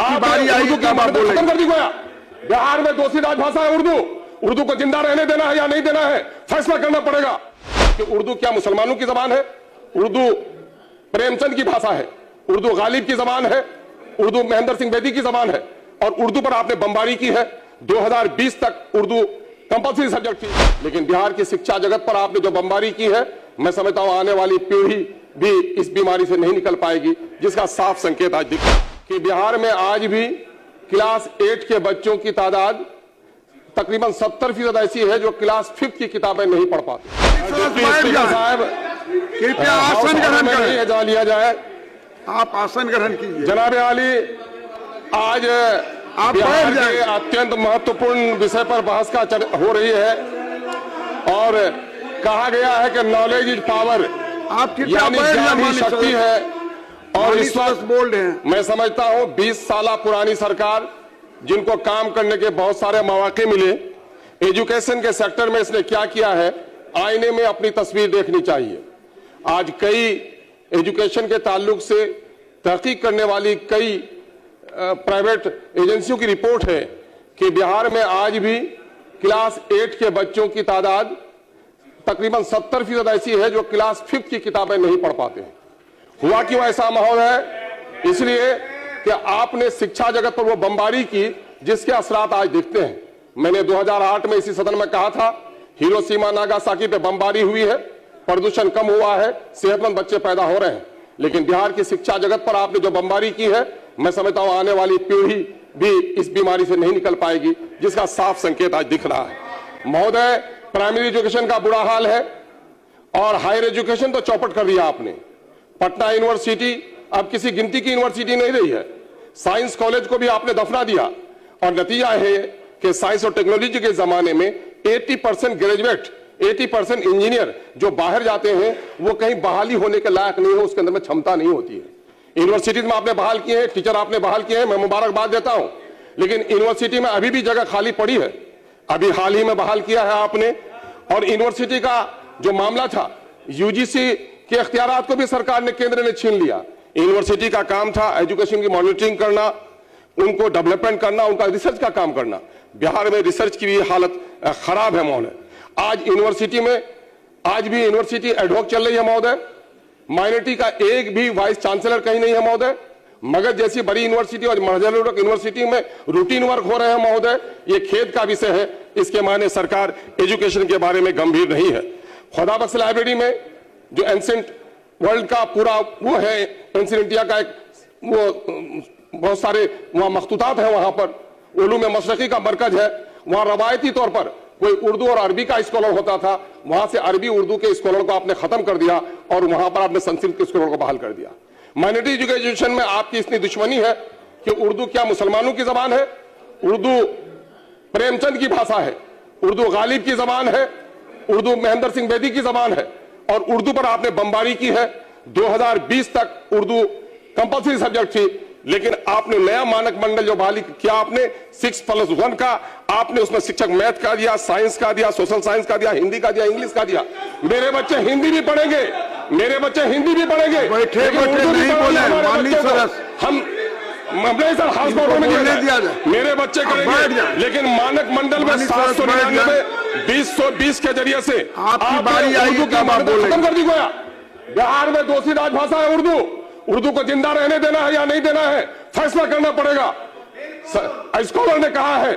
आपकी बारी आई, उर्दू की मान्यता खत्म कर दी गया। बिहार में दूसरी राजभाषा है उर्दू। उर्दू को जिंदा रहने देना है या नहीं देना है, फैसला करना पड़ेगा कि उर्दू क्या मुसलमानों की जबान है, उर्दू प्रेमचंद की भाषा है, उर्दू गालिब की जबान है, उर्दू महेंद्र सिंह बेदी की जबान है, और उर्दू पर आपने बमबारी की है। 2020 तक उर्दू कंपल्सरी सब्जेक्ट थी, लेकिन बिहार की शिक्षा जगत पर आपने जो बमबारी की है, मैं समझता हूं आने वाली पीढ़ी भी इस बीमारी से नहीं निकल पाएगी, जिसका साफ संकेत आज दिख रहा है कि बिहार में आज भी क्लास 8 के बच्चों की तादाद तकरीबन 70% ऐसी है जो क्लास 5 की किताबें नहीं पढ़ पाते। साहब कृपया आसन ग्रहण करें, जान लिया जाए। आप आसन ग्रहण कीजिए। जनाब आली, आज आप बिहार के अत्यंत महत्वपूर्ण विषय पर बहस हो रही है और कहा गया है कि नॉलेज इज पावर, आप यानी ज्ञान ही शक्ति है। और इस वक्त बोल रहे हैं, मैं समझता हूं 20 साल पुरानी सरकार, जिनको काम करने के बहुत सारे मौके मिले, एजुकेशन के सेक्टर में इसने क्या किया है, आईने में अपनी तस्वीर देखनी चाहिए। आज कई एजुकेशन के ताल्लुक से तहकीक करने वाली कई प्राइवेट एजेंसियों की रिपोर्ट है कि बिहार में आज भी क्लास 8 के बच्चों की तादाद तकरीबन 70% ऐसी है जो क्लास 5 की किताबें नहीं पढ़ पाते हैं। हुआ क्यों ऐसा माहौल है? इसलिए कि आपने शिक्षा जगत पर वो बमबारी की जिसके असरात आज दिखते हैं। मैंने 2008 में इसी सदन में कहा था, हिरोशिमा नागासाकी पे बमबारी हुई है, प्रदूषण कम हुआ है, सेहतमंद बच्चे पैदा हो रहे हैं, लेकिन बिहार की शिक्षा जगत पर आपने जो बमबारी की है, मैं समझता हूं आने वाली पीढ़ी भी इस बीमारी से नहीं निकल पाएगी, जिसका साफ संकेत आज दिख रहा है। महोदय, प्राइमरी एजुकेशन का बुरा हाल है और हायर एजुकेशन तो चौपट कर दिया आपने। पटना यूनिवर्सिटी अब किसी गिनती की यूनिवर्सिटी नहीं रही है। साइंस कॉलेज को भी आपने दफना दिया और नतीजा है कि साइंस और टेक्नोलॉजी के जमाने में 80% ग्रेजुएट, 80% इंजीनियर जो बाहर जाते हैं वो कहीं बहाली होने के लायक नहीं है, उसके अंदर में क्षमता नहीं होती है। यूनिवर्सिटीज में आपने बहाल किए हैं, टीचर आपने बहाल किए हैं, मैं मुबारकबाद देता हूं, लेकिन यूनिवर्सिटी में अभी भी जगह खाली पड़ी है। अभी हाल ही में बहाल किया है आपने। और यूनिवर्सिटी का जो मामला था, यूजीसी के इख्तियारात को भी सरकार ने, केंद्र ने छीन लिया। यूनिवर्सिटी का काम था एजुकेशन की मॉनिटरिंग करना, उनको डेवलपमेंट करना, उनका रिसर्च का काम करना। बिहार में रिसर्च की भी हालत खराब है महोदय। आज यूनिवर्सिटी में, आज भी यूनिवर्सिटी एडहॉक चल रही है महोदय। माइनॉरिटी का एक भी वाइस चांसलर कहीं नहीं है महोदय। मगध जैसी बड़ी यूनिवर्सिटी और मर्जर यूनिवर्सिटी में रूटीन वर्क हो रहे हैं महोदय। ये खेद का विषय है। इसके माने सरकार एजुकेशन के बारे में गंभीर नहीं है। खुदाबख्श लाइब्रेरी में जो एंशिएंट वर्ल्ड का पूरा वो है, एंशिएंट इंडिया का एक वो बहुत सारे वहां मखतूतात है, वहां पर उलूम मशरकी का मरकज है। वहां रवायती तौर पर कोई उर्दू और अरबी का स्कॉलर होता था, वहां से अरबी उर्दू के स्कॉलर को आपने खत्म कर दिया और वहां पर आपने संस्कृत के स्कॉलर को बहाल कर दिया। माइनॉरिटी एजुकेशन में आपकी इतनी दुश्मनी है कि उर्दू क्या मुसलमानों की जबान है, उर्दू प्रेमचंद की भाषा है, उर्दू गालिब की जबान है, उर्दू महेंद्र सिंह बेदी की जबान है, और उर्दू पर आपने बमबारी की है। 2020 तक उर्दू कंपल्सरी सब्जेक्ट थी, लेकिन आपने नया मानक मंडल जो बहाली किया, आपने 6+1 का, आपने उसमें शिक्षक मैथ का दिया, साइंस का दिया, सोशल साइंस का दिया, हिंदी का दिया, इंग्लिश का दिया। मेरे बच्चे हिंदी भी पढ़ेंगे, मेरे बच्चे हिंदी भी पढ़ेंगे। बैठे नहीं बोले, हम सर हाउस कोर्ट में मेरे बच्चे करेंगे, लेकिन मानक मंडल में 799 2020 के जरिए से आपकी बारी आई, उर्दू की मान्यता खत्म कर दी गया। बिहार में दूसरी राजभाषा है उर्दू। उर्दू को जिंदा रहने देना है या नहीं देना है, फैसला करना पड़ेगा। स्कॉलर ने कहा है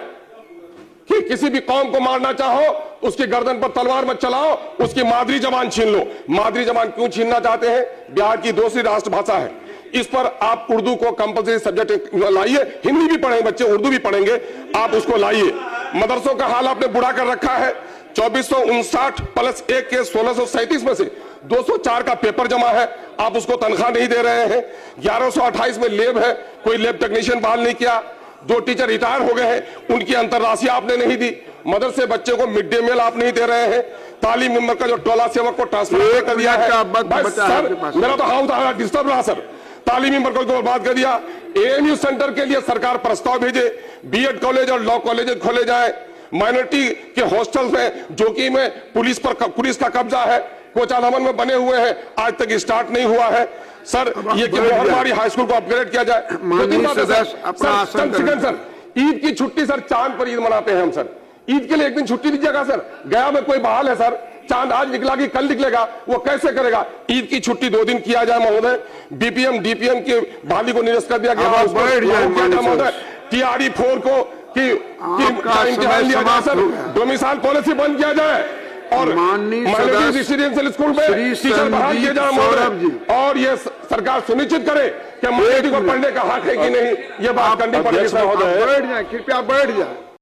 कि किसी भी कौम को मारना चाहो, उसकी गर्दन पर तलवार मत चलाओ, उसकी मादरी जबान छीन लो। मादरी जबान क्यों छीनना चाहते हैं? बिहार की दूसरी राष्ट्रभाषा है, इस पर आप उर्दू को कंपल्सरी सब्जेक्ट लाइए। हिंदी भी पढ़ेंगे बच्चे, उर्दू भी पढ़ेंगे, आप उसको लाइए। मदरसों का हाल आपने बुरा कर रखा है। 2459+1 के 1637 में से 204 का पेपर जमा है, आप उसको तनख्वाह नहीं दे रहे हैं। 1128 में लेब है, कोई लेब टेक्नीशियन बहाल नहीं किया। 2 टीचर रिटायर हो गए हैं, उनकी अंतरराशि आपने नहीं दी। मदरसे बच्चे को मिड डे मील आप नहीं दे रहे हैं। तालीम मेंबर का जो टोला सेवक को ट्रांसफर कर दिया है, मेरा तो हाउस डिस्टर्ब रहा सर। तालीमी मरकज को बर्बाद कर दिया। एएमयू सेंटर के लिए सरकार प्रस्ताव भेजे, बीएड कॉलेज और लॉ कॉलेज खोले जाए। माइनॉरिटी के हॉस्टल में जो कि में पुलिस का कब्जा है, कोचाधामन में बने हुए हैं, आज तक स्टार्ट नहीं हुआ है। सर ये कि बैठ जाए। मोहनबाड़ी हाई स्कूल को अपग्रेड किया जाए। माननीय दो तीन बातें, सदस्य, अपना सर, आसन कम से कम करें। सर ईद की छुट्टी सर, चांद पर ईद मनाते हैं हम सर, ईद के लिए एक दिन छुट्टी दीजिएगा सर। गया में कोई बहाल है सर, चांद आज निकला कि कल निकलेगा, वो कैसे करेगा? ईद की छुट्टी 2 दिन किया जाए महोदय। बीपीएम डीपीएम के बहाली को निरस्त कर दिया गया, अब उसको बैठ जाए लागू किया जाए माननीय महोदय। TRE 4 को कि आपका इम्तिहान समय लिया जाए समाप्त सर, हो गया। डोमिसाइल पॉलिसी बंद किया जाए और माननीय माइनॉरिटी सदस्य रेसिडेंशियल स्कूल में श्री टीचर बहाल किए जाए संदीप सौरभ जी। महोदय। और ये सरकार सुनिश्चित करे कि माइनॉरिटी को पढ़ने का हक है कि नहीं, ये बात करनी पड़ेगी अध्यक्ष महोदय। बैठ जाए, कृपया बैठ जाए।